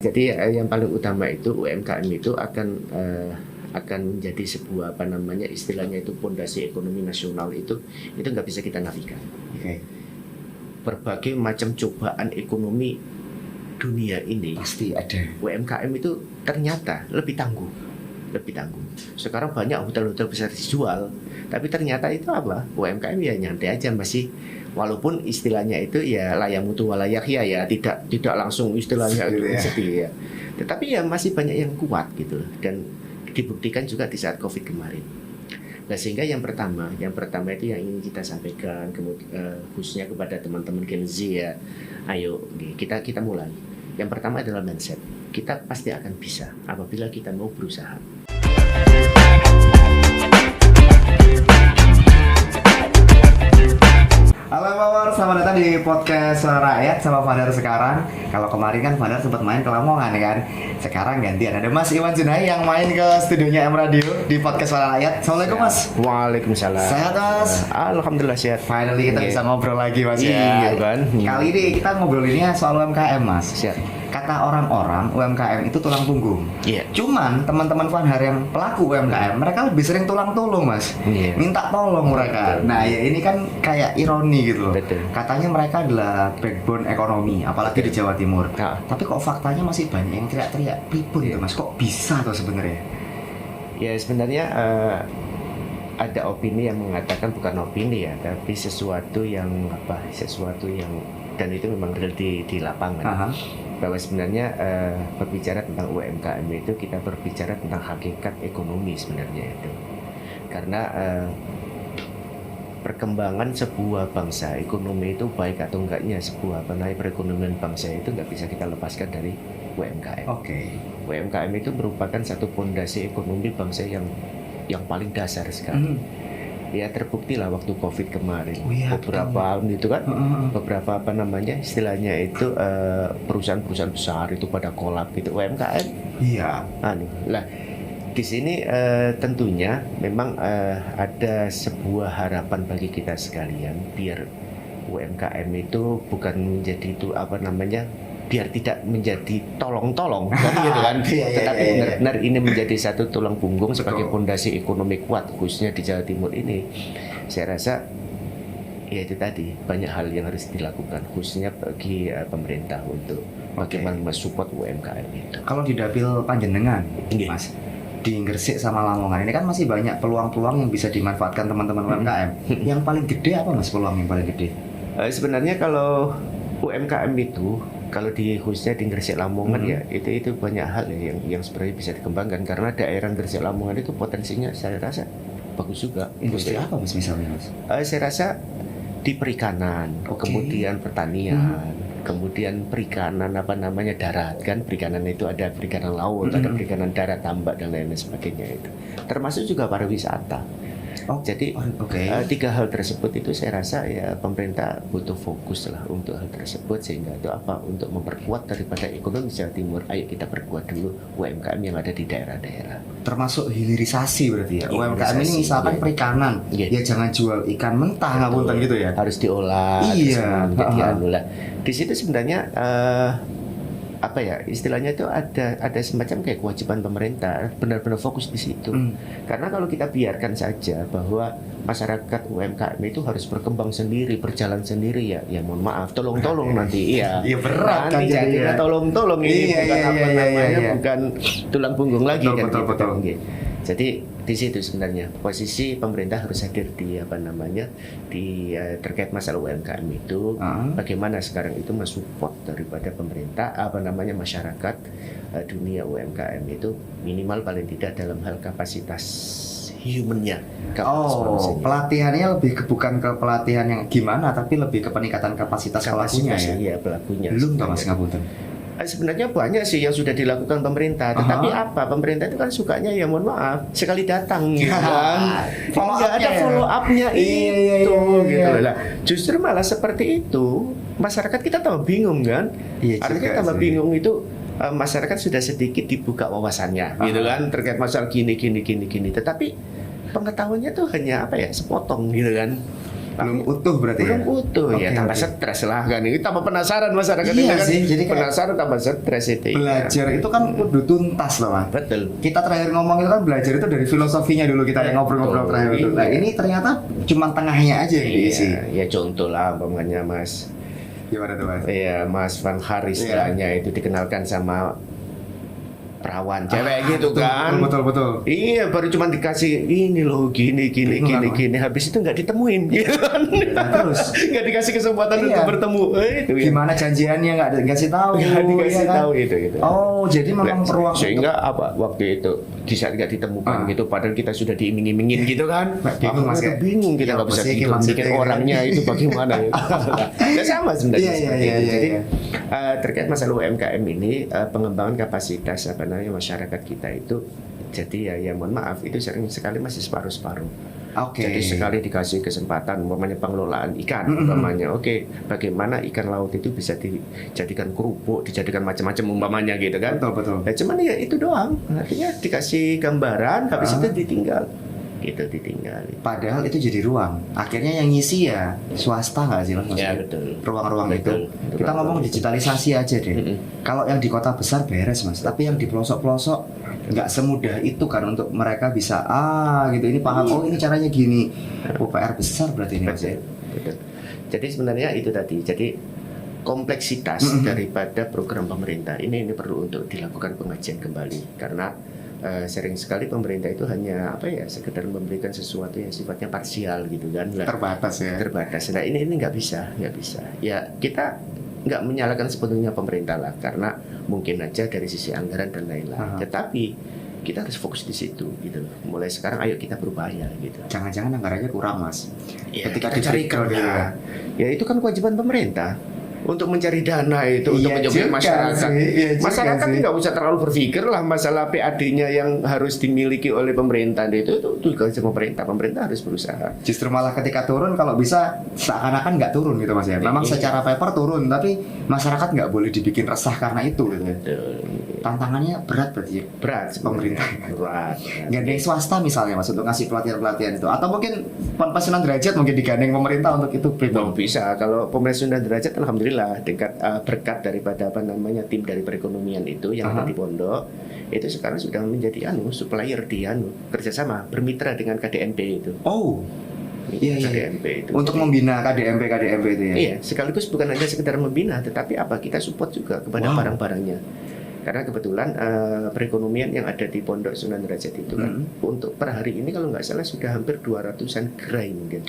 Jadi yang paling utama itu UMKM itu akan menjadi sebuah istilahnya itu pondasi ekonomi nasional itu nggak bisa kita nafikan. Oke. Berbagai macam cobaan ekonomi dunia ini Pasti ada. UMKM itu ternyata lebih tangguh. Sekarang banyak hotel-hotel besar dijual, tapi ternyata itu apa? UMKM ya nyantai aja masih, walaupun istilahnya itu ya layak mutu walayak ya tidak langsung istilahnya itu sepi ya. Tetapi ya masih banyak yang kuat gitu dan dibuktikan juga di saat Covid kemarin. Nah, sehingga yang pertama itu yang ingin kita sampaikan khususnya kepada teman-teman Gen Z ya. Ayo kita mulai. Yang pertama adalah mindset. Kita pasti akan bisa apabila kita mau berusaha. Halo Power, selamat datang di podcast Suara Rakyat sama Fadar sekarang. Kalau kemarin kan Fadar sempat main ke Lamongan kan. Sekarang gantian ada Mas Iwan Junai yang main ke studionya M Radio di podcast Suara Rakyat. Assalamualaikum Mas. Waalaikumsalam. Sehat Mas? Alhamdulillah sehat. Finally kita bisa ngobrol lagi Mas ya. Iya kan. Kali ini kita ngobrolinnya soal UMKM Mas. Siap. Kata orang-orang UMKM itu tulang punggung. Iya. Cuman teman-teman Fadar yang pelaku UMKM mereka lebih sering tulang tulung Mas. Iya. Minta tolong mereka. Nah ya ini kan kayak ironi gitu loh. Betul. Katanya mereka adalah backbone ekonomi, apalagi di Jawa Timur. Nah. Tapi kok faktanya masih banyak yang teriak-teriak pripun tuh Mas? Kok bisa tuh sebenarnya? Ya sebenarnya ada opini yang mengatakan bukan opini ya, tapi sesuatu yang dan itu memang real di lapangan. Aha. Bahwa sebenarnya berbicara tentang UMKM itu kita berbicara tentang hakikat ekonomi sebenarnya itu. Karena perkembangan sebuah bangsa, ekonomi itu baik atau enggaknya sebuah perekonomian bangsa itu nggak bisa kita lepaskan dari UMKM. Oke. UMKM itu merupakan satu fondasi ekonomi bangsa yang paling dasar sekali. Ya terbukti lah waktu Covid kemarin. Oh, iya, beberapa itu kan beberapa istilahnya itu perusahaan-perusahaan besar itu pada kolap gitu. UMKM Iya. Lah di sini tentunya memang ada sebuah harapan bagi kita sekalian biar UMKM itu bukan menjadi itu biar tidak menjadi tolong-tolong gitu kan. Tetapi benar-benar ini menjadi satu tulang punggung sebagai fondasi ekonomi kuat khususnya di Jawa Timur ini. Saya rasa ya itu tadi banyak hal yang harus dilakukan khususnya bagi pemerintah untuk bagaimana mensupport UMKM itu. Kalau di dapil panjenengan, Mas, di Gresik sama Lamongan ini kan masih banyak peluang-peluang yang bisa dimanfaatkan teman-teman UMKM. Yang paling gede apa Mas peluang yang paling gede? Sebenarnya kalau UMKM itu kalau khususnya di Gresik Lamongan ya itu banyak hal ya yang sebenarnya bisa dikembangkan karena daerah Gresik Lamongan itu potensinya saya rasa bagus juga. Industri apa Mas misalnya Mas? Saya rasa di perikanan, kemudian pertanian, kemudian perikanan darat kan, perikanan itu ada perikanan laut, ada perikanan darat, tambak dan lain sebagainya itu. Termasuk juga pariwisata. Jadi tiga hal tersebut itu saya rasa ya pemerintah butuh fokus lah untuk hal tersebut sehingga itu untuk memperkuat daripada ekonomi Jawa Timur. Ayo kita perkuat dulu UMKM yang ada di daerah-daerah. Termasuk hilirisasi berarti ya. UMKM ini misalkan perikanan, ya jangan jual ikan mentah ngapunten gitu ya. Harus diolah. Iya. Di situ sebenarnya istilahnya itu ada semacam kayak kewajiban pemerintah benar-benar fokus di situ. Karena kalau kita biarkan saja bahwa masyarakat UMKM itu harus berkembang sendiri, berjalan sendiri ya mohon maaf, tolong nanti berat nanti kan jadinya tolong ini bukan tulang punggung lagi betul. Jadi di situ sebenarnya posisi pemerintah harus hadir di terkait masalah UMKM itu bagaimana sekarang itu mensupport daripada pemerintah masyarakat dunia UMKM itu minimal paling tidak dalam hal kapasitas humannya. Pelatihannya bukan ke pelatihan yang gimana tapi lebih ke peningkatan kapasitas pelakunya ya. Iya, pelakunya. Belum Mas ngapunten. Sebenarnya banyak sih yang sudah dilakukan pemerintah, tetapi pemerintah itu kan sukanya ya mohon maaf sekali datang gitu kan, nggak ada follow up-nya gitu. Lah justru malah seperti itu masyarakat kita tambah bingung kan, artinya tambah bingung itu masyarakat sudah sedikit dibuka wawasannya gitu kan terkait masalah gini, tetapi pengetahuannya tuh hanya sepotong gitu kan. belum utuh berarti belum ya. utuh ya, Oke, tambah oke. stres lah kan, ini tambah penasaran masyarakat Iya ini kan, sih, jadi kayak penasaran tambah stres itu. Belajar itu kan kudu tuntas loh Mas. Betul. Kita terakhir ngomong itu kan belajar itu dari filosofinya dulu kita yang ngobrol-ngobrol terakhir itu. Nah Iya. ini ternyata cuma tengahnya aja yang diisi. Ya contoh lah umpamanya Mas, Gimana tuh Mas? ya Mas Van Haris Iya. istilahnya itu dikenalkan sama perawan cewek gitu betul, kan. Betul. Iya, baru cuma dikasih ini loh, gini, Itu kan, gini. Habis itu nggak ditemuin, gitu kan. Nah, terus Nggak dikasih kesempatan Iya. untuk bertemu. Itu ya. gimana janjiannya nggak dikasih tahu? Nggak dikasih ya kan? tahu itu. Gitu. Oh jadi memang Nah, peluang sehingga apa waktu itu di saat nggak ditemukan gitu, padahal kita sudah diiming-imingin gitu kan. Bingung, Mas, Kita ya? bingung, kita Ya, nggak bisa pasti bikin maksudnya gitu. orangnya itu bagaimana ya. Ya sama sebenarnya Iya, seperti iya, itu. iya, Jadi iya. terkait masalah UMKM ini, pengembangan kapasitas masyarakat kita itu, jadi ya mohon maaf itu sering sekali masih separuh-separuh. Oke. Jadi sekali dikasih kesempatan, umpamanya pengelolaan ikan, umpamanya oke, bagaimana ikan laut itu bisa dijadikan kerupuk, dijadikan macam-macam umpamanya gitu kan. Betul. Ya cuman ya itu doang, artinya dikasih gambaran, habis itu ditinggal, gitu ditinggal. Padahal itu jadi ruang. Akhirnya yang ngisi ya swasta nggak sih Mas? Ya Maksudnya? betul. Ruang-ruang itu. Betul. Kita ngomong digitalisasi aja deh. Kalau yang di kota besar beres Mas, tapi yang di pelosok-pelosok nggak semudah itu kan untuk mereka bisa gitu ini paham. Oh ini caranya gini. PR besar berarti ini Mas ya. Betul. Jadi sebenarnya itu tadi. Jadi kompleksitas daripada program pemerintah ini perlu untuk dilakukan pengajian kembali, karena sering sekali pemerintah itu hanya sekedar memberikan sesuatu yang sifatnya parsial gitu kan. Terbatas ya. Terbatas. Nah ini nggak bisa. Ya kita nggak menyalahkan sebetulnya pemerintah lah, karena mungkin aja dari sisi anggaran dan lain-lain. Tetapi kita harus fokus di situ gitu loh. Mulai sekarang ayo kita berupaya gitu. Jangan-jangan anggarannya kurang Mas. Ya, Ketika kita cari dipikir gitu ya. ya itu kan kewajiban pemerintah untuk mencari dana itu untuk Iya menjadi juga masyarakat. sih, iya juga Masyarakat sih. nggak usah terlalu berpikir lah masalah PAD-nya yang harus dimiliki oleh pemerintah itu juga pemerintah. Pemerintah harus berusaha. Justru malah ketika turun kalau bisa seakan-akan nggak turun gitu Mas ya. Memang Iya. secara paper turun tapi masyarakat nggak boleh dibikin resah karena itu gitu ya. Tantangannya berat berarti ya. Berat Pemerintah. berat. Gandeng swasta misalnya Mas untuk ngasih pelatihan-pelatihan itu, atau mungkin pensiunan derajat mungkin digandeng pemerintah untuk itu Belum bisa. Kalau pemerintah derajat alhamdulillah tingkat berkat daripada tim dari perekonomian itu yang ada di pondok itu sekarang sudah menjadi supplier di kerjasama bermitra dengan KDMP itu. Oh iya. KDMP itu. Untuk Jadi, membina KDMP itu ya. iya, sekaligus bukan hanya sekedar membina, tetapi kita support juga kepada Wow. barang-barangnya. Karena kebetulan perekonomian yang ada di Pondok Sunan Derajat itu kan untuk per hari ini kalau nggak salah sudah hampir 200-an gerai mungkin.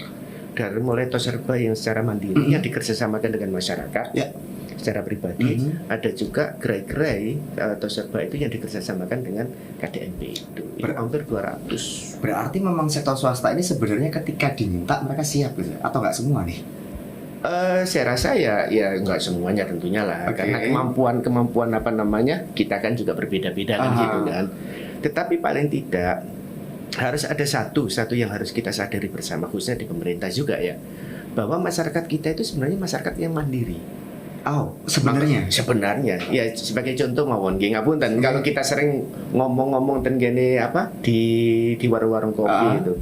Dari mulai toserba yang secara mandiri yang dikerjasamakan dengan masyarakat Ya. secara pribadi, ada juga gerai-gerai toserba itu yang dikerjasamakan dengan KDMP itu. Hampir 200. Berarti memang sektor swasta ini sebenarnya ketika diminta mereka siap gitu ya? Atau nggak semua nih? Saya rasa ya nggak semuanya tentunya lah, Oke. karena kemampuan kita kan juga berbeda-beda kan gitu kan. Tetapi paling tidak harus ada satu yang harus kita sadari bersama, khususnya di pemerintah juga ya, bahwa masyarakat kita itu sebenarnya masyarakat yang mandiri. Oh sebenarnya. Sebenarnya ya, sebagai contoh mawon nggih ngapunten kalau kita sering ngomong-ngomong ten gene di warung-warung kopi itu.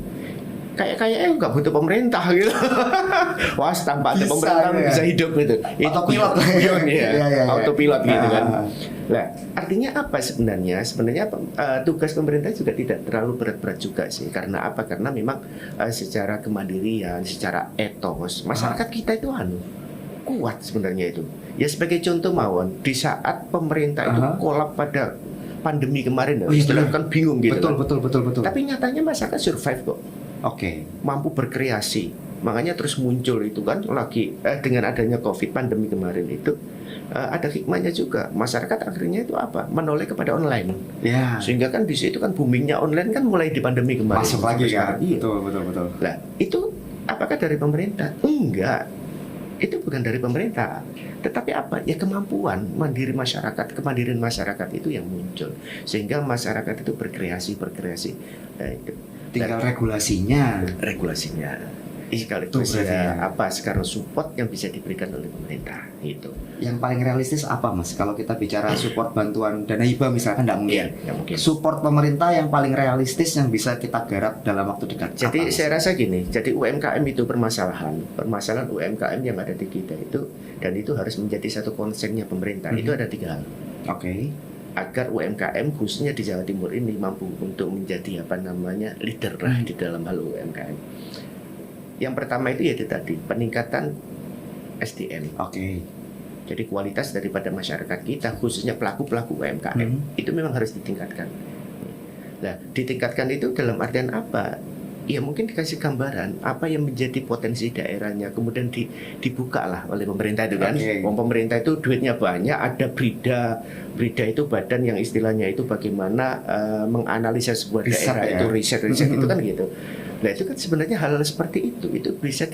Kayaknya nggak butuh pemerintah gitu. Wah, tanpa ada Bisa, pemerintah ya. bisa hidup gitu. Autopilot. Autopilot ya. Iya. Autopilot gitu kan. Ah. Nah, artinya apa sebenarnya? Sebenarnya tugas pemerintah juga tidak terlalu berat-berat juga sih. Karena apa? Karena memang secara kemandirian, secara etos, masyarakat kita itu kuat sebenarnya itu. Ya sebagai contoh mawon, di saat pemerintah itu kolap pada pandemi kemarin, istilah kan bingung gitu. Betul. Tapi nyatanya masyarakat survive kok. Oke. Mampu berkreasi, makanya terus muncul itu kan lagi dengan adanya COVID pandemi kemarin itu ada hikmahnya juga, masyarakat akhirnya itu menoleh kepada online Ya. sehingga kan di situ kan boomingnya online kan mulai di pandemi kemarin Masuk lagi kan. Iya. Betul. Nah itu apakah dari pemerintah? Enggak, itu bukan dari pemerintah, tetapi ya kemampuan mandiri masyarakat, kemandirian masyarakat itu yang muncul sehingga masyarakat itu berkreasi. Nah, itu Tinggal regulasinya. sekaligus Itu berarti ya. apa sekarang support yang bisa diberikan oleh pemerintah itu. Yang paling realistis apa Mas? Kalau kita bicara support bantuan dana hibah misalkan nggak mungkin. Iya, nggak mungkin. Support pemerintah yang paling realistis yang bisa kita garap dalam waktu dekat. Jadi apa, Mas? saya rasa gini, jadi UMKM itu permasalahan UMKM yang ada di kita itu, dan itu harus menjadi satu konsennya pemerintah. Itu ada 3 hal. Oke. Agar UMKM khususnya di Jawa Timur ini mampu untuk menjadi leader lah di dalam hal UMKM. Yang pertama itu yaitu tadi peningkatan SDM. Oke. Jadi kualitas daripada masyarakat kita khususnya pelaku-pelaku UMKM itu memang harus ditingkatkan. Nah, ditingkatkan itu dalam artian apa? Ya mungkin dikasih gambaran apa yang menjadi potensi daerahnya, kemudian dibuka lah oleh pemerintah itu kan. Pemerintah itu duitnya banyak, ada BRIDA itu badan yang istilahnya itu bagaimana menganalisa sebuah Riset, daerah ya? itu riset itu kan gitu. Nah itu kan sebenarnya hal seperti itu bisa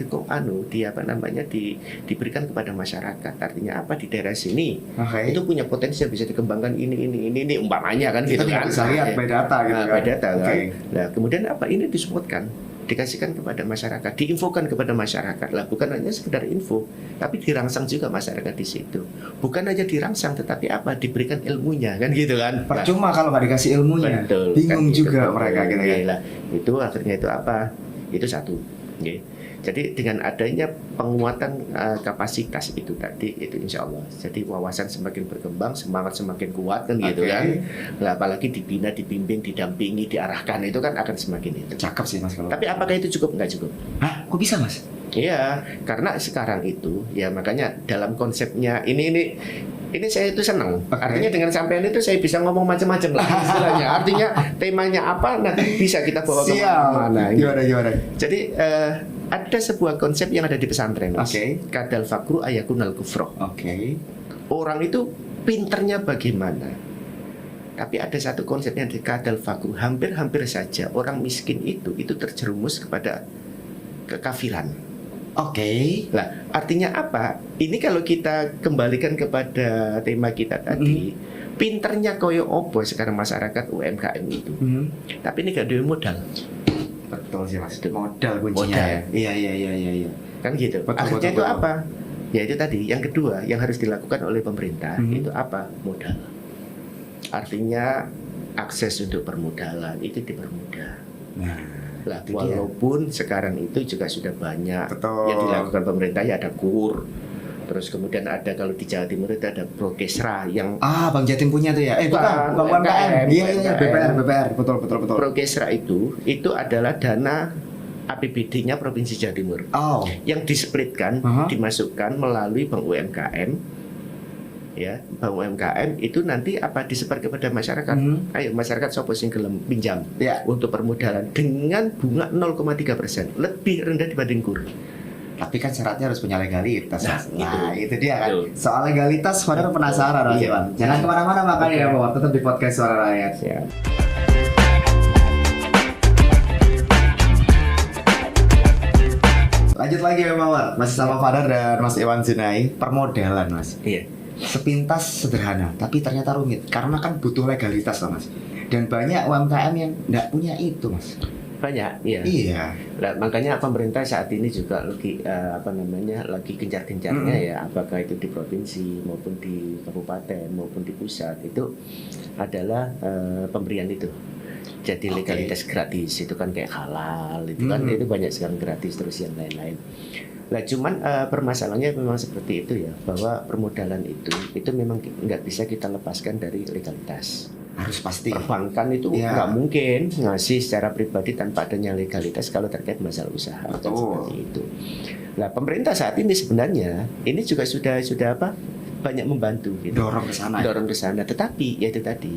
diberikan kepada masyarakat. Artinya apa, di daerah sini itu punya potensi yang bisa dikembangkan ini umpamanya kan gitu kan. Bisa lihat by data gitu kan. By data kan. Nah kemudian apa, ini disebutkan, dikasihkan kepada masyarakat, diinfokan kepada masyarakat lah, bukan hanya sekedar info, tapi dirangsang juga masyarakat di situ. Bukan hanya dirangsang, tetapi apa, diberikan ilmunya kan gitu kan. Percuma kalau nggak dikasih ilmunya. Betul, bingung kan, juga gitu, mereka gitu kan. Lah, itu akhirnya itu apa? Itu satu. Okay. Jadi dengan adanya penguatan kapasitas itu tadi, itu insya Allah. Jadi wawasan semakin berkembang, semangat semakin kuat kan gitu kan. Nah, apalagi dibina, dibimbing, didampingi, diarahkan itu kan akan semakin itu. Cakep sih Mas kalau. Tapi apakah itu cukup? Enggak cukup. Hah? Kok bisa Mas? Iya, karena sekarang itu ya makanya dalam konsepnya ini saya itu senang. Artinya dengan sampean itu saya bisa ngomong macam-macam lah istilahnya. Artinya temanya apa nanti bisa kita bawa ke mana-mana. Gimana? Jadi ada sebuah konsep yang ada di pesantren. Kadal fakru ayakunal kufro. Orang itu pinternya bagaimana? Tapi ada satu konsep yang di kadal fakru, hampir saja orang miskin itu terjerumus kepada kekafiran. Lah, artinya apa? Ini kalau kita kembalikan kepada tema kita tadi, pinternya koyo opo sekarang masyarakat UMKM itu. Tapi ini gak ada modal. Betul sih Mas. Modal kuncinya. Iya. Kan gitu. Akhirnya itu apa? Ya itu tadi. Yang kedua yang harus dilakukan oleh pemerintah itu apa? Modal. Artinya akses untuk permodalan itu dipermudah. Lah, walaupun sekarang itu juga sudah banyak yang dilakukan pemerintah, ya ada KUR, terus kemudian ada kalau di Jawa Timur itu ada Prokesra yang Bang Jatim punya tuh ya? Bukan, Bang UMKM. Iya, BPR, betul. Prokesra itu adalah dana APBD-nya Provinsi Jawa Timur yang displitkan, dimasukkan melalui Bank UMKM. Ya, Bank UMKM itu nanti apa disebar kepada masyarakat. Ayo masyarakat sopo sing gelem pinjam untuk permodalan dengan bunga 0,3%, lebih rendah dibanding KUR. Tapi kan syaratnya harus punya legalitas. Nah, itu dia kan. Betul. Soal legalitas, saudara penasaran Mas Iwan. Jangan kemana-mana makanya ya, Pak. Tetap di podcast Suara Rakyat. Lanjut lagi ya, Mawar. Masih sama Fadar dan Mas Iwan Zinai. Permodalan, Mas. Iya. Sepintas sederhana, tapi ternyata rumit karena kan butuh legalitas lah Mas. Dan banyak UMKM yang nggak punya itu Mas. Banyak, iya. Nah, makanya pemerintah saat ini juga lagi lagi gencar-gencarnya ya, apakah itu di provinsi maupun di kabupaten maupun di pusat itu adalah pemberian itu. Jadi legalitas gratis itu kan kayak halal itu kan itu banyak sekarang gratis terus yang lain-lain. Nah cuman permasalahannya memang seperti itu ya, bahwa permodalan itu memang nggak bisa kita lepaskan dari legalitas. Harus pasti. Perbankan itu nggak mungkin ngasih secara pribadi tanpa adanya legalitas kalau terkait masalah usaha. Seperti itu. Nah pemerintah saat ini sebenarnya ini juga sudah banyak membantu gitu. Dorong ke sana. Tetapi ya itu tadi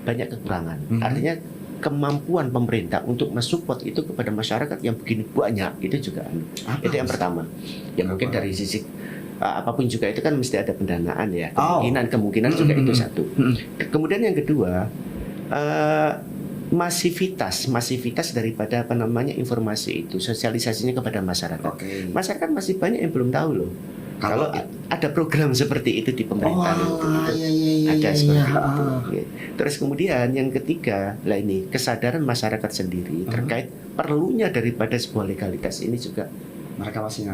banyak kekurangan. Artinya kemampuan pemerintah untuk mensupport itu kepada masyarakat yang begini banyak itu juga itu yang pertama. Ya mungkin dari sisi apapun juga itu kan mesti ada pendanaan ya. Kemungkinan juga itu satu. Kemudian yang kedua masivitas daripada informasi itu, sosialisasinya kepada masyarakat. Masyarakat masih banyak yang belum tahu loh. Kalau ada program seperti itu di pemerintahan ada seperti itu. Terus kemudian yang ketiga, lah ini kesadaran masyarakat sendiri terkait perlunya daripada sebuah legalitas ini juga Mereka masih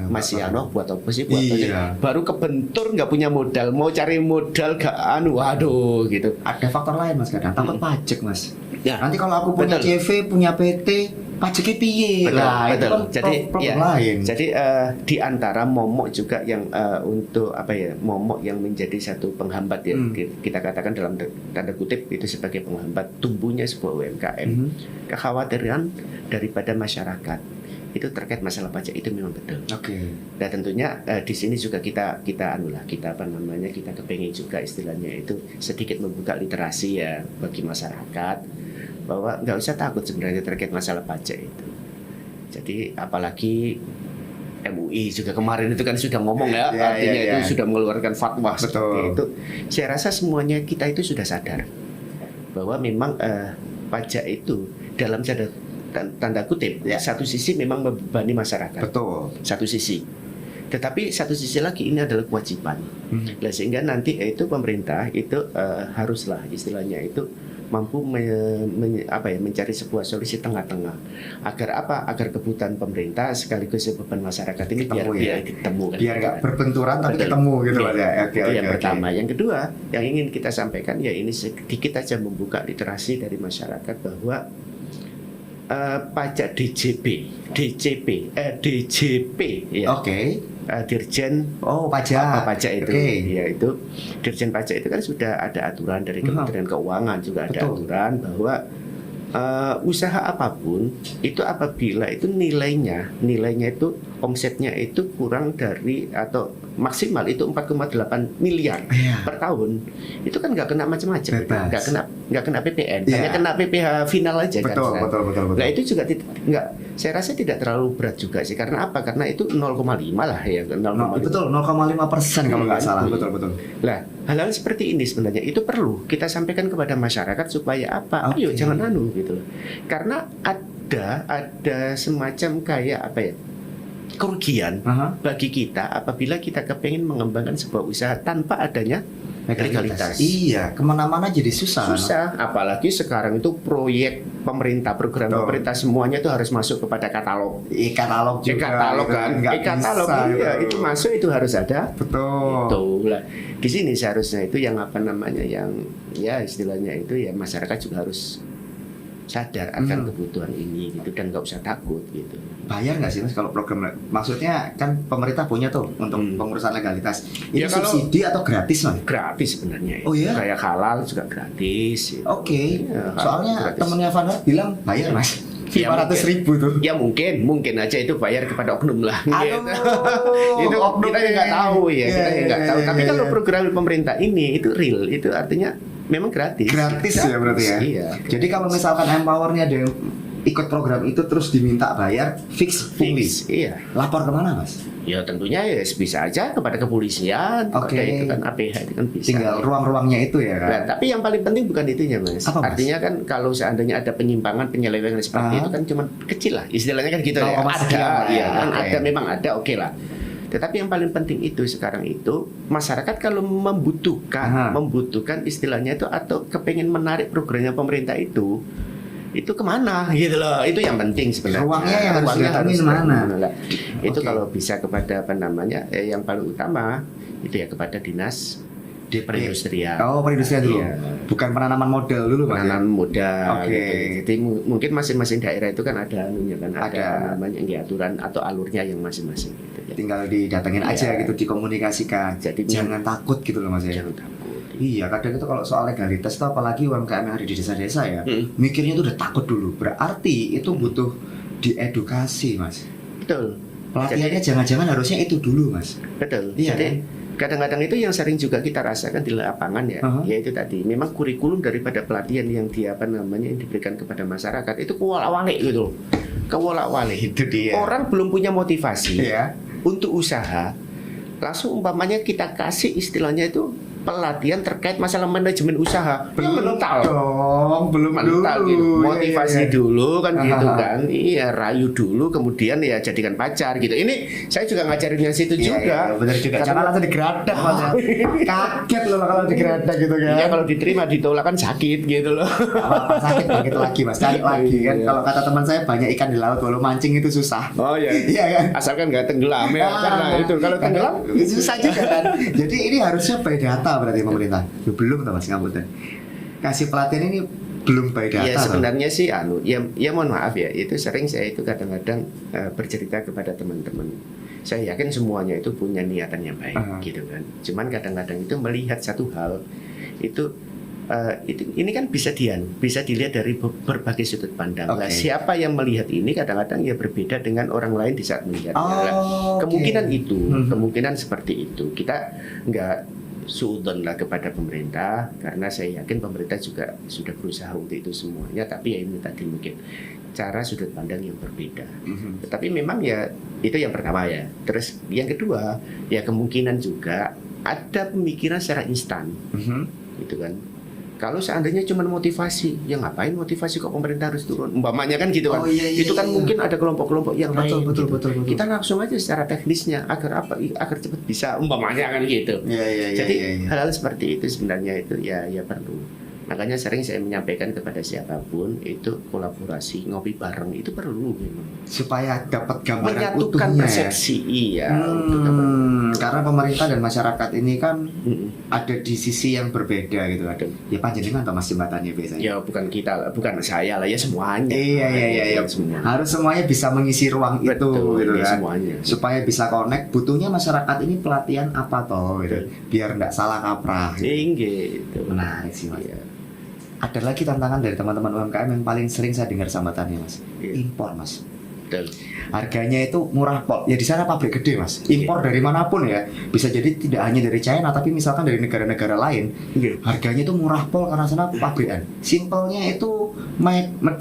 buat apa sih buat iya. baru kebentur nggak punya modal, mau cari modal gak waduh gitu. Ada faktor lain Mas kadang takut pajak Mas. Ya, nanti kalau aku punya betul. CV, punya PT, pajaknya piye? Nah, itu kan Jadi problem lain. Jadi di antara momok juga yang untuk apa ya, momok yang menjadi satu penghambat ya, kita katakan dalam tanda kutip itu sebagai penghambat tumbuhnya sebuah UMKM. Kekhawatiran daripada masyarakat itu terkait masalah pajak itu memang betul. Oke. Dan tentunya di sini juga kita kepengen juga istilahnya itu sedikit membuka literasi ya bagi masyarakat bahwa nggak usah takut sebenarnya terkait masalah pajak itu. Jadi apalagi MUI juga kemarin itu kan sudah ngomong ya, artinya itu sudah mengeluarkan fatwa seperti itu. Saya rasa semuanya kita itu sudah sadar bahwa memang pajak itu dalam tanda kutip satu sisi memang membebani masyarakat. Betul. Satu sisi. Tetapi satu sisi lagi ini adalah kewajiban. Nah, sehingga nanti itu pemerintah itu haruslah istilahnya itu mampu mencari sebuah solusi tengah-tengah agar kebutuhan pemerintah sekaligus beban masyarakat ini biar ditemu kan. Biar nggak berbenturan tapi ketemu gitu Mas ya. Itu yang pertama. Yang kedua yang ingin kita sampaikan ya ini sedikit aja membuka literasi dari masyarakat bahwa pajak DJP ya. Dirjen pajak itu yaitu Dirjen Pajak itu kan sudah ada aturan dari Kementerian Keuangan juga ada aturan bahwa usaha apapun itu apabila itu nilainya itu omsetnya itu kurang dari atau maksimal itu 4,8 miliar per tahun itu kan nggak kena macam-macam, nggak kena PPN, hanya kena PPh final aja betul. Nah itu juga nggak, saya rasa tidak terlalu berat juga sih, karena apa? Karena itu 0,5 lah ya, 0,5. Betul, 0,5% kalau nggak salah. Betul. Lah hal-hal seperti ini sebenarnya itu perlu kita sampaikan kepada masyarakat supaya apa? Ayo jangan gitu loh. Karena ada semacam kayak apa ya? Kerugian bagi kita apabila kita kepengen mengembangkan sebuah usaha tanpa adanya legalitas. Iya, kemana-mana jadi susah. Apalagi sekarang itu proyek pemerintah, program pemerintah semuanya itu harus masuk kepada katalog. Katalog juga. Katalog itu masuk itu harus ada. Betul. Itulah. Di sini seharusnya itu yang yang ya istilahnya itu ya masyarakat juga harus sadar akan kebutuhan ini gitu dan nggak usah takut gitu. Bayar nggak sih Mas kalau program? Maksudnya kan pemerintah punya tuh untuk pengurusan legalitas. Ini subsidi atau gratis Mas? Gratis sebenarnya. Oh iya? Kayak halal juga gratis. Gitu. Oke. Soalnya temennya Fanda bilang bayar Mas. 500.000 tuh. Ya mungkin aja itu bayar kepada oknum lah. Itu oknum kita nggak tahu ya. Kita nggak tahu. Tapi kalau program pemerintah ini itu real, itu artinya memang gratis ya berarti ya. Iya. Jadi kalau misalkan Empowernya ada yang ikut program itu terus diminta bayar fix. Iya. Lapor kemana Mas? Ya tentunya ya bisa aja kepada kepolisian, kepada itu kan APH itu kan bisa. Tinggal ruang-ruangnya itu ya kan. Nah, tapi yang paling penting bukan itunya Mas. Apa, Mas? Artinya kan kalau seandainya ada penyimpangan penyelewengan seperti itu kan cuma kecil lah istilahnya kan gitu ya. Ada memang ada oke lah. Tetapi yang paling penting itu sekarang itu masyarakat kalau membutuhkan istilahnya itu atau kepengen menarik programnya pemerintah itu kemana gitu loh, itu yang penting sebenarnya. Ruangnya yang harus mana? Itu kalau bisa kepada yang paling utama itu ya kepada dinas perindustrian. Perindustrian dulu. Iya. Bukan penanaman modal dulu, Pak. Penanaman modal. Oke. Gitu. Jadi mungkin masing-masing daerah itu kan ada namanya aturan atau alurnya yang masing-masing gitu ya. Tinggal didatengin aja gitu, dikomunikasikan. Jadi jangan takut gitu loh Mas ya. Jangan takut. Iya, kadang itu kalau soal legalitas itu apalagi UMKM yang ada di desa-desa ya, mikirnya itu udah takut dulu. Berarti itu butuh diedukasi, Mas. Betul. Pelatihannya jangan-jangan harusnya itu dulu, Mas. Betul. Iya, jadi kadang-kadang itu yang sering juga kita rasakan di lapangan ya, yaitu tadi memang kurikulum daripada pelatihan yang yang diberikan kepada masyarakat itu kewalak-walik gitu loh. Kewalak-walik itu dia. Orang belum punya motivasi untuk usaha, langsung umpamanya kita kasih istilahnya itu pelatihan terkait masalah manajemen usaha. Belum mental dong, belum mental dulu. gitu. Motivasi Iya. dulu kan gitu Hahaha. kan. Iya, rayu dulu kemudian ya jadikan pacar gitu. Ini saya juga ngajarin yang situ Iya, juga. iya, bener juga. Jangan langsung digeradak Mas. Ya. Kaget loh kalau digeradak gitu kan. Iya, kalau diterima ditolak kan sakit gitu loh. Apa sakit bangkit lagi Mas, cari lagi kan. Iya. Kalau kata teman saya banyak ikan di laut, walau mancing itu susah. Oh iya. Iya kan? Asalkan nggak tenggelam ya. Karena itu kalau tenggelam susah juga kan. Jadi ini harusnya by data berarti pemerintah. Ya, belum tuh Mas ngapunten. Kasih pelatihan ini belum by data. ya loh. sebenarnya sih ya mohon maaf ya, itu sering saya itu kadang-kadang bercerita kepada teman-teman. Saya yakin semuanya itu punya niatan yang baik gitu kan. Cuman kadang-kadang itu melihat satu hal itu ini kan bisa dilihat dari berbagai sudut pandang. Oke. Nah, siapa yang melihat ini kadang-kadang ya berbeda dengan orang lain di saat melihatnya. Oh, Nah, oke. kemungkinan itu, kemungkinan seperti itu. Kita nggak suudon lah kepada pemerintah, karena saya yakin pemerintah juga sudah berusaha untuk itu semuanya. Tapi ya ini tadi mungkin cara sudut pandang yang berbeda. Tetapi memang ya itu yang pertama ya. Terus yang kedua ya kemungkinan juga ada pemikiran secara instan, gitu kan. Kalau seandainya cuma motivasi, ya ngapain motivasi kok pemerintah harus turun? Umpamanya kan gitu kan. Oh, iya, iya, itu kan iya. mungkin ada kelompok-kelompok yang Betul, lain. betul, gitu. betul. Kita langsung aja secara teknisnya agar apa? Agar cepat bisa umpamanya kan gitu. Iya. Jadi iya. hal-hal seperti itu sebenarnya itu ya perlu. Makanya sering saya menyampaikan kepada siapapun itu kolaborasi ngopi bareng itu perlu memang. Supaya dapat gambaran Menyatukan utuhnya. persepsi untuk apa? Karena pemerintah dan masyarakat ini kan Mm-mm. ada di sisi yang berbeda gitu kan. Ya panjenengan atau Mas jembatannya biasanya. Ya bukan kita lah, bukan saya lah ya semuanya. Iya. Semua. Harus semuanya bisa mengisi ruang Betul, itu gitu ya, kan. semuanya. Supaya bisa connect, butuhnya masyarakat ini pelatihan apa toh gitu. Biar nggak salah kaprah. Gitu. Menarik sih Mas. Iya. Ada lagi tantangan dari teman-teman UMKM yang paling sering saya dengar sambatannya Mas. Iya. Impor Mas. Betul. Harganya itu murah pol. Ya di sana pabrik gede Mas. Impor dari manapun ya. Bisa jadi tidak hanya dari China tapi misalkan dari negara-negara lain. Iya. Harganya itu murah pol karena sana pabrikan. Simpelnya itu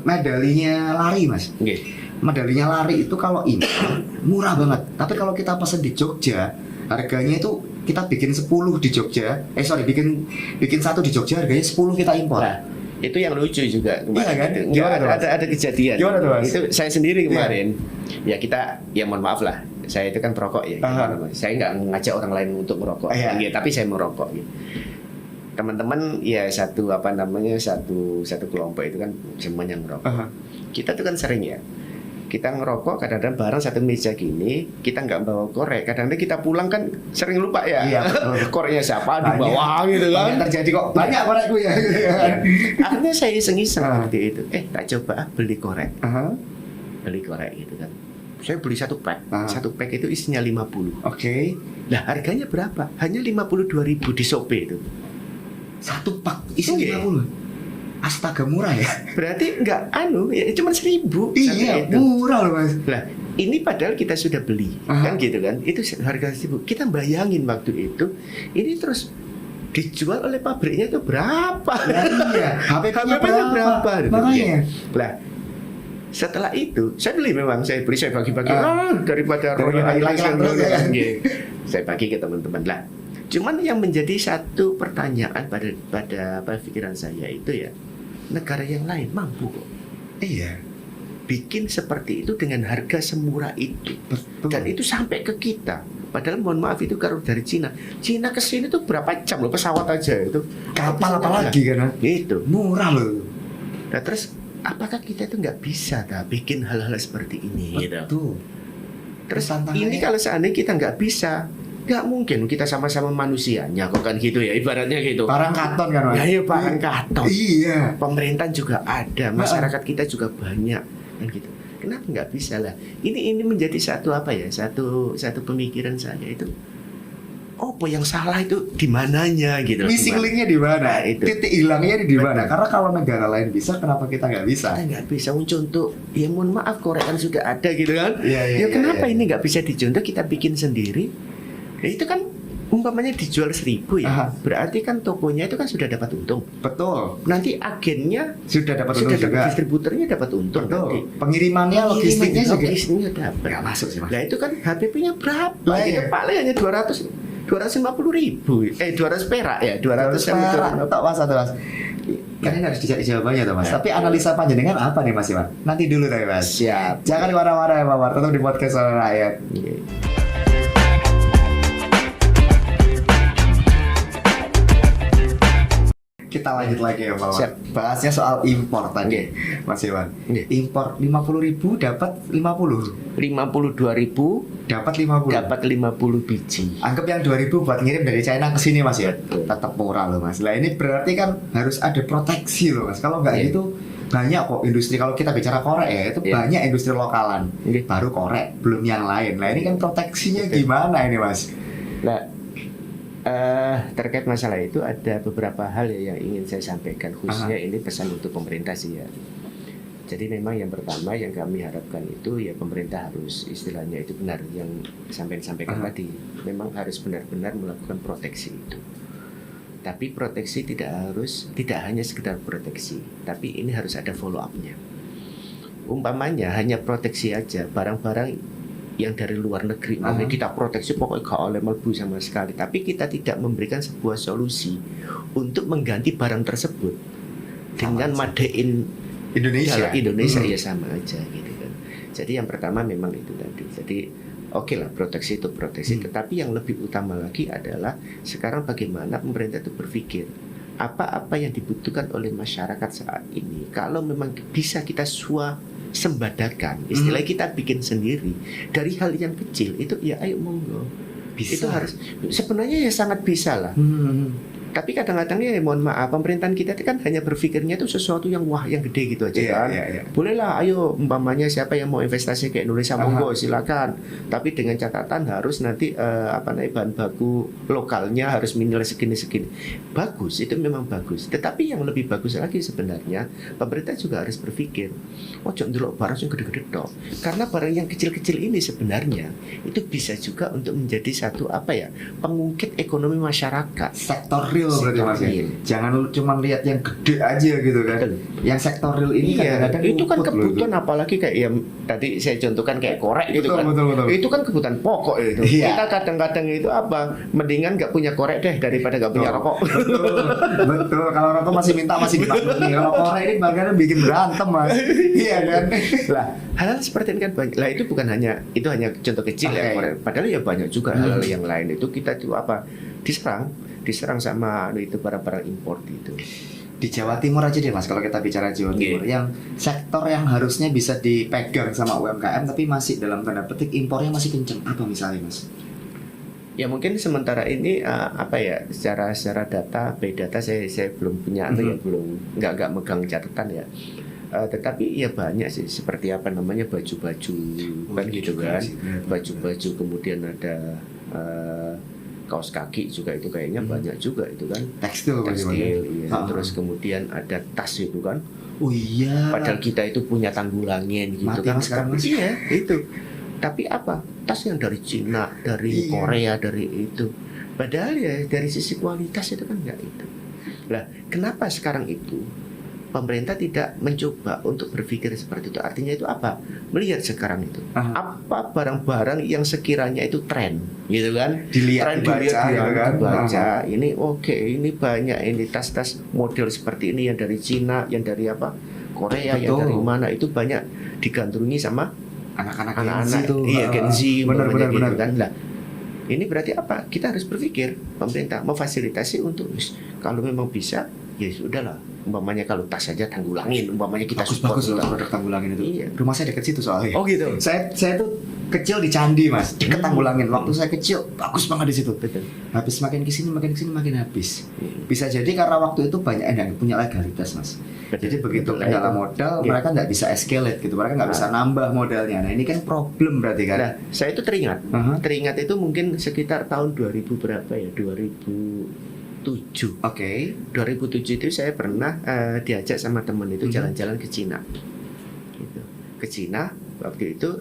medalinya lari Mas. Iya. Medalinya lari itu kalau impor murah banget. Tapi kalau kita pesen di Jogja, harganya itu kita bikin 10 di Jogja. Bikin satu di Jogja harganya 10 kita impor. Nah, itu yang lucu juga kemarin. Iya kan? Itu. Gimana tuh, Mas? Ada kejadian. Gimana tuh, Mas? Itu saya sendiri kemarin. Ya kita, ya mohon maaf lah. Saya itu kan perokok ya. Aha. Saya nggak ngajak orang lain untuk merokok. Iya. Ya, tapi saya merokok. Ya. Teman-teman ya satu kelompok itu kan semuanya merokok. Aha. Kita tuh kan sering ya. Kita ngerokok kadang-kadang bareng satu meja gini, kita nggak bawa korek. Kadang-kadang kita pulang kan sering lupa ya. Iya, betul. Koreknya siapa di Banyak. bawah gitu kan. Banyak terjadi kok. Banyak korekku ya. Akhirnya saya iseng-iseng Ah. waktu itu. Tak coba beli korek. Aha. Beli korek gitu kan. Saya beli satu pack. Ah. Satu pack itu isinya 50. Oke. Nah harganya berapa? Hanya 52.000 di Shopee itu. Satu pak isi Iya. 50. Astaga murah ya. Berarti nggak ya cuma 1.000. Iya, satu itu. murah loh Mas. Lah, ini padahal kita sudah beli, Aha. kan gitu kan? Itu harga 1.000. Kita bayangin waktu itu, ini terus dijual oleh pabriknya itu berapa? Ya, iya. HPP-nya HPP-nya berapa? Gitu. Makanya. Lah, setelah itu saya beli, saya bagi-bagi daripada Daripada hilang-hilang terus ya. Saya bagi ke teman-teman lah. Cuman yang menjadi satu pertanyaan pada pikiran saya itu ya, negara yang lain mampu kok Iya. bikin seperti itu dengan harga semurah itu. Betul. Dan itu sampai ke kita. Padahal mohon maaf itu kalau dari Cina ke sini tuh berapa jam loh pesawat aja itu. Kapal apalagi kan? Gitu. Murah loh. Nah terus apakah kita itu nggak bisa bikin hal-hal seperti ini gitu. Betul. Terus Tantangannya- ini kalau seandainya kita nggak bisa, nggak mungkin kita sama-sama manusianya kok kan gitu ya ibaratnya gitu. Barang katon kan Mas? Ya iya barang katon. Iya. Pemerintah juga ada, masyarakat kita juga banyak kan gitu. Kenapa nggak bisa lah? Ini menjadi satu satu pemikiran saya itu. Apa yang salah itu di mananya gitu. Missing Di mana? linknya di mana? Nah, itu. Titik hilangnya di mana? Betul. Karena kalau negara lain bisa, kenapa kita nggak bisa? Kita nggak bisa contoh. Ya mohon maaf korek kan sudah ada gitu kan. Iya, Ya kenapa iya. ini nggak bisa dicontoh? Kita bikin sendiri. Ya itu kan umpamanya dijual 1.000 ya. Aha. Berarti kan tokonya itu kan sudah dapat untung. Betul. Nanti agennya Sudah dapat sudah untung dapat juga. distributornya dapat untung. Betul. Nanti. Pengirimannya, logistiknya juga. Logistiknya dapat. Nggak masuk sih Mas. Nah itu kan HPP-nya berapa? Lah, Itu iya. paling hanya 200. 250.000, 200 perak ya, 200 perak tak mas atau mas. Kan ini harus dicari jawabannya tuh mas. Tapi analisa panjenengan apa nih mas Iwan? Nanti dulu tapi mas. Siap. Jangan kemana-mana ya Pak War, tetap di podcast Suara Rakyat. Kita lanjut lagi ya Pak War. Bahasnya soal impor tadi Mas Iwan. Impor 50.000 dapat 50. 52.000 dapat 50. dapat 50 biji. Anggap yang 2.000 buat ngirim dari China ke sini mas ya. Betul. Tetap murah loh mas. Lah ini berarti kan harus ada proteksi loh mas. Kalau nggak gitu banyak kok industri, kalau kita bicara korek ya itu banyak industri lokalan. Baru korek, belum yang lain. Nah ini kan proteksinya gimana ini mas? Nah, terkait masalah itu ada beberapa hal ya yang ingin saya sampaikan, khususnya ini pesan untuk pemerintah sih ya. Jadi memang yang pertama yang kami harapkan itu ya pemerintah harus istilahnya itu benar yang sampaikan tadi, memang harus benar-benar melakukan proteksi itu. Tapi proteksi tidak hanya sekedar proteksi, tapi ini harus ada follow up-nya. Umpamanya hanya proteksi aja barang-barang yang dari luar negeri, makanya kita proteksi pokoknya gak oleh melbu sama sekali, tapi kita tidak memberikan sebuah solusi untuk mengganti barang tersebut dengan made in Indonesia ya sama aja gitu kan. Jadi yang pertama memang itu tadi. Jadi oke lah proteksi itu proteksi, tetapi yang lebih utama lagi adalah sekarang bagaimana pemerintah itu berpikir apa-apa yang dibutuhkan oleh masyarakat saat ini. Kalau memang bisa kita sembadakan, istilahnya kita bikin sendiri dari hal yang kecil itu ya ayo monggo. Bisa. Itu harus sebenarnya ya sangat bisa lah. Tapi kadang-kadang ya mohon maaf pemerintahan kita itu kan hanya berpikirnya itu sesuatu yang wah yang gede gitu aja kan. Bolehlah ayo umpamanya siapa yang mau investasi ke Indonesia monggo silakan. Tapi dengan catatan harus nanti bahan baku lokalnya harus minimal segini. Bagus, itu memang bagus. Tetapi yang lebih bagus lagi sebenarnya pemerintah juga harus berpikir, jangan dulu barang yang gede-gede tok. Karena barang yang kecil-kecil ini sebenarnya itu bisa juga untuk menjadi satu pengungkit ekonomi masyarakat. Sektor real berarti mas ya. Jangan cuma lihat yang gede aja gitu kan. Betul. Yang sektor real ini kadang-kadang itu kan kebutuhan loh, apalagi kayak yang tadi saya contohkan kayak korek gitu kan. Betul. Itu kan kebutuhan pokok itu. Kita kadang-kadang itu mendingan nggak punya korek deh daripada nggak punya rokok. Betul. Kalau rokok masih dimaklumi. Kalau korek ini bahkan bikin berantem mas. Iya kan. Lah hal seperti ini kan banyak. Lah itu bukan hanya contoh kecil ya korek. Padahal ya banyak juga hal-hal yang lain itu kita tuh diserang sama itu barang-barang impor itu. Di Jawa Timur aja deh mas, kalau kita bicara Jawa Timur, yang sektor yang harusnya bisa dipegang sama UMKM tapi masih dalam tanda petik impornya masih kenceng, apa misalnya mas? Ya mungkin sementara ini secara data, data saya belum punya atau ya belum nggak megang catatan ya. Tetapi ya banyak sih seperti baju-baju kan gitu kan, baju-baju kemudian ada kaos kaki juga itu kayaknya banyak juga itu kan, tekstil iya. Terus kemudian ada tas itu kan, padahal kita itu punya Tanggulangin gitu mati kan sekarang iya itu, tapi tas yang dari Cina, dari Korea, dari itu, padahal ya dari sisi kualitas itu kan enggak itu. Lah kenapa sekarang itu pemerintah tidak mencoba untuk berpikir seperti itu? Artinya itu melihat sekarang itu apa barang-barang yang sekiranya itu tren gitu kan, dilihat dibaca ini ini banyak ini tas-tas model seperti ini yang dari Cina, yang dari Korea, yang dari mana itu banyak digandrungi sama anak-anak Gen Z benar gitu kan. Lah ini berarti kita harus berpikir pemerintah memfasilitasi untuk kalau memang bisa ya sudahlah, umpamanya kalau tas saja Tanggulangin, umpamanya kita bagus produk Tanggulangin itu. Iya. Rumah saya dekat situ soalnya. Oh gitu. Saya tuh kecil di Candi mas, dekat Tanggulangin. Waktu saya kecil bagus banget di situ. Betul. Habis makin kesini makin habis. Bisa jadi karena waktu itu banyak yang punya legalitas mas. Betul. Jadi begitu kendala modal, mereka nggak bisa escalate gitu, mereka nggak bisa nambah modalnya. Nah ini kan problem berarti kan. Nah saya itu teringat itu mungkin sekitar tahun 2000 berapa ya, 2007. 2007 itu saya pernah diajak sama teman itu jalan-jalan ke Cina. Gitu. Ke Cina waktu itu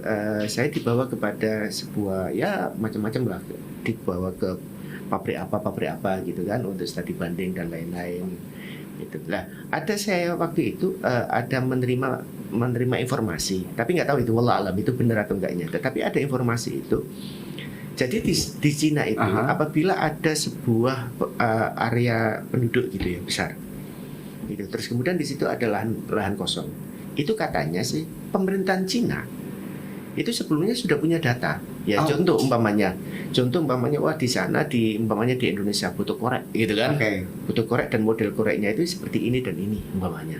saya dibawa kepada sebuah macam-macam lah, dibawa ke pabrik apa gitu kan untuk studi banding dan lain-lain. Gitu. Lah ada saya waktu itu ada menerima informasi, tapi nggak tahu itu wallah alam itu benar atau enggaknya. Tetapi ada informasi itu Jadi di Cina itu apabila ada sebuah area penduduk gitu ya besar, gitu. Terus kemudian di situ ada lahan kosong. Itu katanya sih pemerintahan Cina itu sebelumnya sudah punya data. Ya contoh umpamanya, wah di sana umpamanya di Indonesia butuh korek, gitu kan? Butuh korek dan model koreknya itu seperti ini dan ini umpamanya.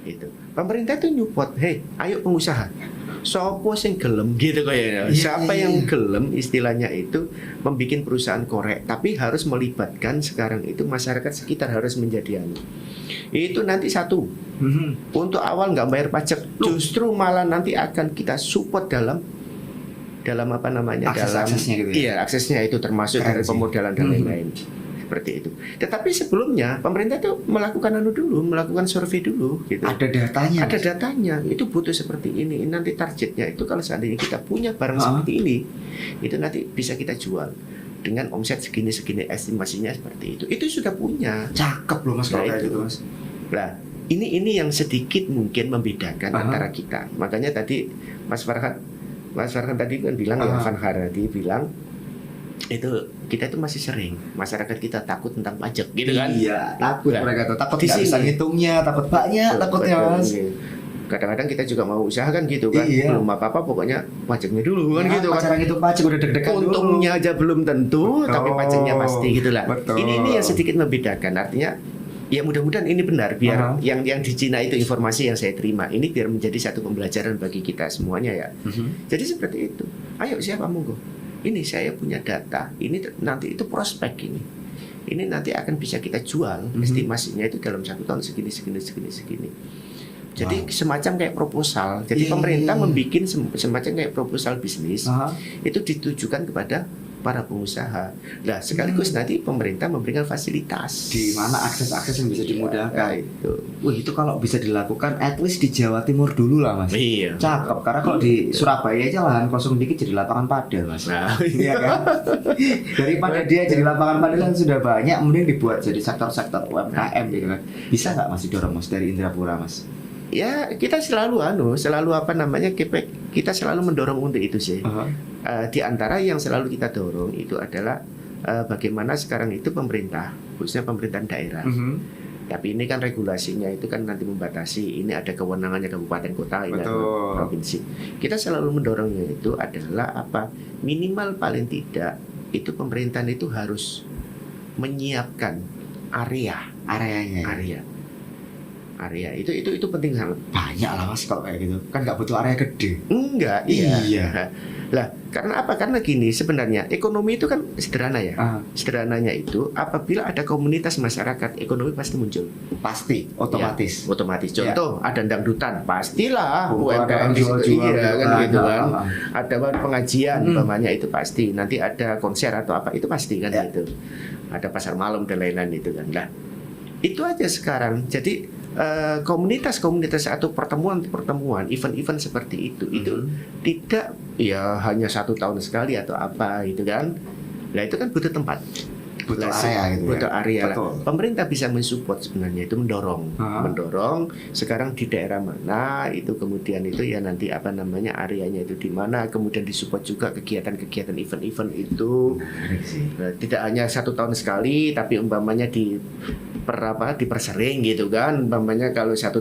Itu pemerintah itu nyupport, ayo pengusaha. Sopo sing gelem gitu kayaknya. Siapa yang gelem istilahnya itu membuat perusahaan korek, tapi harus melibatkan sekarang itu masyarakat sekitar harus menjadi itu nanti satu untuk awal nggak bayar pajak, justru malah nanti akan kita support dalam apa namanya aksesnya gitu ya? Iya, aksesnya itu termasuk dari pemodalan dan lain-lain. Seperti itu. Tetapi sebelumnya pemerintah itu melakukan survei dulu gitu. Ada datanya. Itu butuh seperti ini. Nanti targetnya itu kalau seandainya kita punya barang seperti ini, itu nanti bisa kita jual dengan omset segini estimasinya seperti itu. Itu sudah punya. Cakep loh Mas kalau kayak gitu Mas. Nah, ini yang sedikit mungkin membedakan antara kita. Makanya tadi Mas Farhan tadi kan bilang ya, Van Haradi bilang itu kita itu masih sering masyarakat kita takut tentang pajak gitu kan. Iya, takut mereka tuh takut nggak bisa ngitungnya, takut banyak takutnya Mas. Kadang-kadang kita juga mau usaha kan gitu kan, belum apa-apa pokoknya pajaknya dulu kan gitu kan. Cara ngitung pajak udah deg-degan dulu. Untungnya aja belum tentu, tapi pajaknya pasti gitulah. Ini yang sedikit membedakan, artinya ya mudah-mudahan ini benar biar yang di Cina itu informasi yang saya terima ini biar menjadi satu pembelajaran bagi kita semuanya ya. Jadi seperti itu. Ayo siapa monggo. Ini saya punya data, ini nanti itu prospek ini nanti akan bisa kita jual, estimasinya itu dalam 1 tahun segini. Jadi semacam kayak proposal. Jadi pemerintah membuat semacam kayak proposal bisnis itu ditujukan kepada para pengusaha. Nah, sekaligus nanti pemerintah memberikan fasilitas di mana akses yang bisa dimudahkan. Itu. Wih, itu kalau bisa dilakukan at least di Jawa Timur dulu lah Mas. Iya. Cakep, karena kalau di Surabaya aja lahan kosong dikit jadi lapangan padel Mas. Nah, iya kan? Daripada dia jadi lapangan padel yang sudah banyak, mending dibuat jadi sektor-sektor UMKM gitu kan. Bisa nggak Mas didorong Mas dari Indrapura Mas? Ya kita selalu kita selalu mendorong untuk itu sih. Di antara yang selalu kita dorong itu adalah bagaimana sekarang itu pemerintah, khususnya pemerintahan daerah. Tapi ini kan regulasinya itu kan nanti membatasi. Ini ada kewenangannya kabupaten kota, ini ada provinsi. Kita selalu mendorongnya itu adalah apa? Minimal paling tidak itu pemerintahan itu harus menyiapkan area itu penting sangat. Banyak lah Mas kalau kayak gitu kan nggak butuh area gede. Enggak, iya. Lah karena apa? Karena gini sebenarnya ekonomi itu kan sederhana ya. Sederhananya itu apabila ada komunitas masyarakat, ekonomi pasti muncul. Pasti, otomatis. Ya, otomatis. Contoh ada dangdutan, pastilah UMKM jual-jual kan gitu kan. Ada pengajian umpamanya itu pasti. Nanti ada konser atau apa itu pasti kan gitu. Ada pasar malam dan lain-lain itu kan. Nah, itu aja sekarang. Jadi komunitas atau pertemuan, event-event seperti itu tidak ya hanya 1 tahun sekali atau apa gitu kan. Nah itu kan butuh tempat, butuh area gitu. Butuh area lah. Pemerintah bisa mensupport sebenarnya itu mendorong sekarang di daerah mana itu kemudian itu ya nanti apa namanya areanya itu di mana kemudian disupport juga kegiatan event-event itu. Nah, tidak hanya 1 tahun sekali tapi umpamanya dipersering gitu kan. Umpamanya kalau 1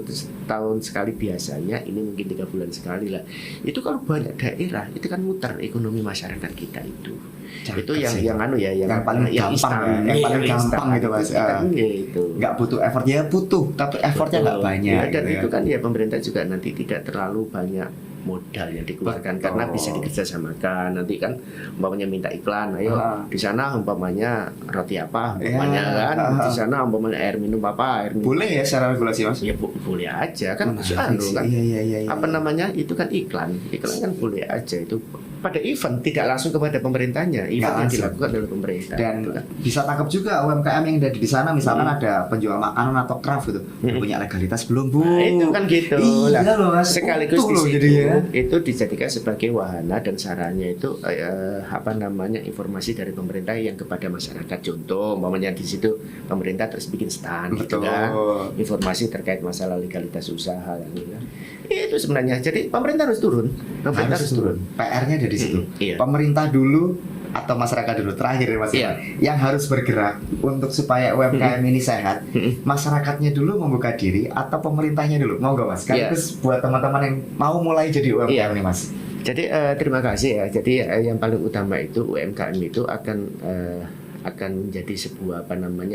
tahun sekali biasanya ini mungkin 3 bulan sekali lah. Itu kalau banyak daerah itu kan muter ekonomi masyarakat kita itu. Itu yang paling gampang gitu Mas. Gitu. Nggak butuh effort ya tapi effortnya nggak banyak. Dan gitu itu kan ya pemerintah juga nanti tidak terlalu banyak modal yang dikeluarkan karena bisa dikerjasamakan. Nanti kan umpamanya minta iklan, ayo di sana umpamanya roti apa umpamanya kan, di sana umpamanya air minum. Boleh ya secara regulasi Mas? Ya boleh aja kan. Kan iya. Apa namanya itu kan iklan kan boleh aja itu pada event tidak langsung kepada pemerintahnya, event yang dilakukan oleh pemerintah. Dan bisa tangkap juga UMKM yang ada di sana, misalkan ada penjual makanan atau craft gitu, punya legalitas belum Bu? Nah, itu kan gitu. Iya loh Mas. Sekaligus di situ itu dijadikan sebagai wahana dan sarana itu informasi dari pemerintah yang kepada masyarakat. Contoh, umpamanya di situ pemerintah terus bikin stand gitu kan, informasi terkait masalah legalitas usaha gitu kan. Itu sebenarnya. Jadi pemerintah harus turun. PR-nya ada di situ. Pemerintah dulu atau masyarakat dulu terakhir ya Mas Iya. yang harus bergerak untuk supaya UMKM ini sehat, masyarakatnya dulu membuka diri atau pemerintahnya dulu, mau nggak Mas? Sekaligus buat teman-teman yang mau mulai jadi UMKM nih Mas. Jadi terima kasih ya. Jadi yang paling utama itu UMKM itu akan menjadi sebuah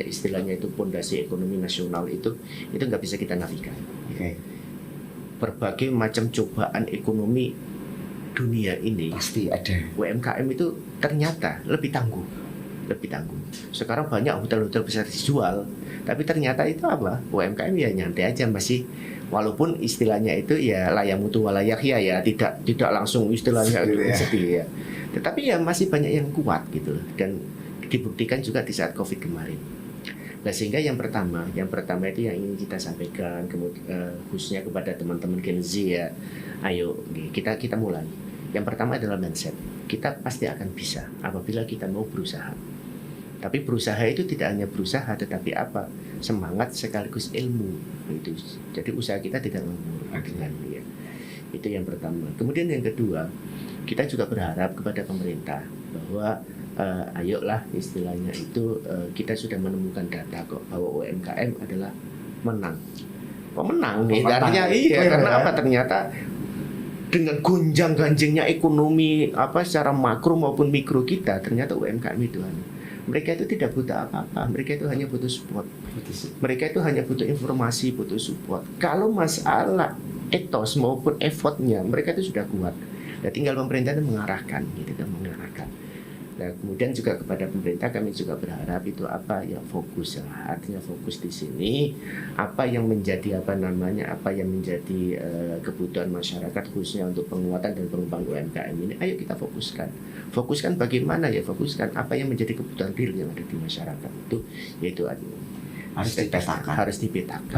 istilahnya itu pondasi ekonomi nasional itu nggak bisa kita nafikan. Oke. Berbagai macam cobaan ekonomi dunia ini Pasti ada. UMKM itu ternyata lebih tangguh. Sekarang banyak hotel-hotel besar dijual, tapi ternyata itu apa? UMKM ya nyantai aja masih, walaupun istilahnya itu ya layak mutu walayak ya tidak langsung istilahnya Sedih ya. sedih ya. Tetapi ya masih banyak yang kuat gitu loh, dan dibuktikan juga di saat Covid kemarin. Nah, sehingga yang pertama itu yang ingin kita sampaikan khususnya kepada teman-teman Gen Z ya. Ayo kita mulai. Yang pertama adalah mindset. Kita pasti akan bisa apabila kita mau berusaha. Tapi berusaha itu tidak hanya berusaha, tetapi apa? Semangat sekaligus ilmu. Itu. Jadi usaha kita tidak nganggur. Ya. Itu yang pertama. Kemudian yang kedua, kita juga berharap kepada pemerintah bahwa ayolah istilahnya itu kita sudah menemukan data kok bahwa UMKM adalah menang. Menang nih. Artinya karena apa? Ternyata dengan gonjang-ganjingnya ekonomi secara makro maupun mikro kita, ternyata UMKM itu mereka itu tidak butuh apa-apa, mereka itu hanya butuh support. Mereka itu hanya butuh informasi, butuh support. Kalau masalah etos maupun effortnya, mereka itu sudah kuat. Nah, tinggal pemerintah itu mengarahkan. Nah, kemudian juga kepada pemerintah kami juga berharap itu fokus lah. Artinya fokus di sini apa yang menjadi kebutuhan masyarakat khususnya untuk penguatan dan pengembangan UMKM ini, ayo kita fokuskan bagaimana ya, fokuskan apa yang menjadi kebutuhan real yang ada di masyarakat itu, yaitu harus dipetakan.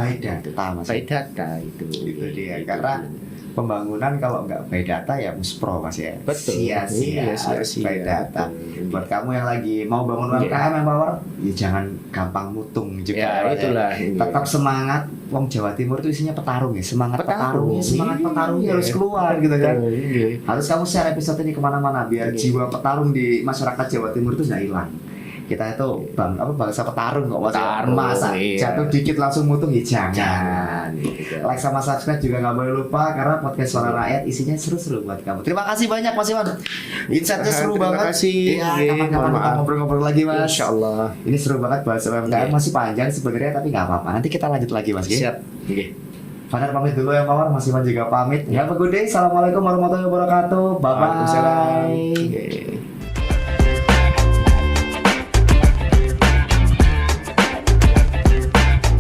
By data itu dia. Karena pembangunan kalau nggak by data ya muspro Mas ya. Betul. Sia-sia. By data. Buat kamu yang lagi mau bangun UMKM Empower, ya jangan gampang mutung juga. Ya, itulah. Tetap semangat. Wong Jawa Timur itu isinya petarung ya. Semangat petarungnya harus keluar gitu kan. Harus kamu share episode ini kemana-mana biar jiwa petarung di masyarakat Jawa Timur itu nggak hilang. Kita itu bangsa petarung kok masa jatuh dikit langsung mutung ya jangan. Like sama subscribe juga nggak boleh lupa karena podcast Suara Rakyat isinya seru-seru buat kamu. Terima kasih banyak Mas Iwan. Insightnya seru banget. Terima kasih. Iya, kapan-kapan kita ngobrol-ngobrol lagi Mas. Insyaallah. Ini seru banget bahas UMKM masih panjang sebenarnya tapi nggak apa-apa. Nanti kita lanjut lagi Mas. Siap. Fadar pamit dulu ya Mas Iwan juga pamit. Have a good day. Assalamualaikum warahmatullahi wabarakatuh. Bye bye.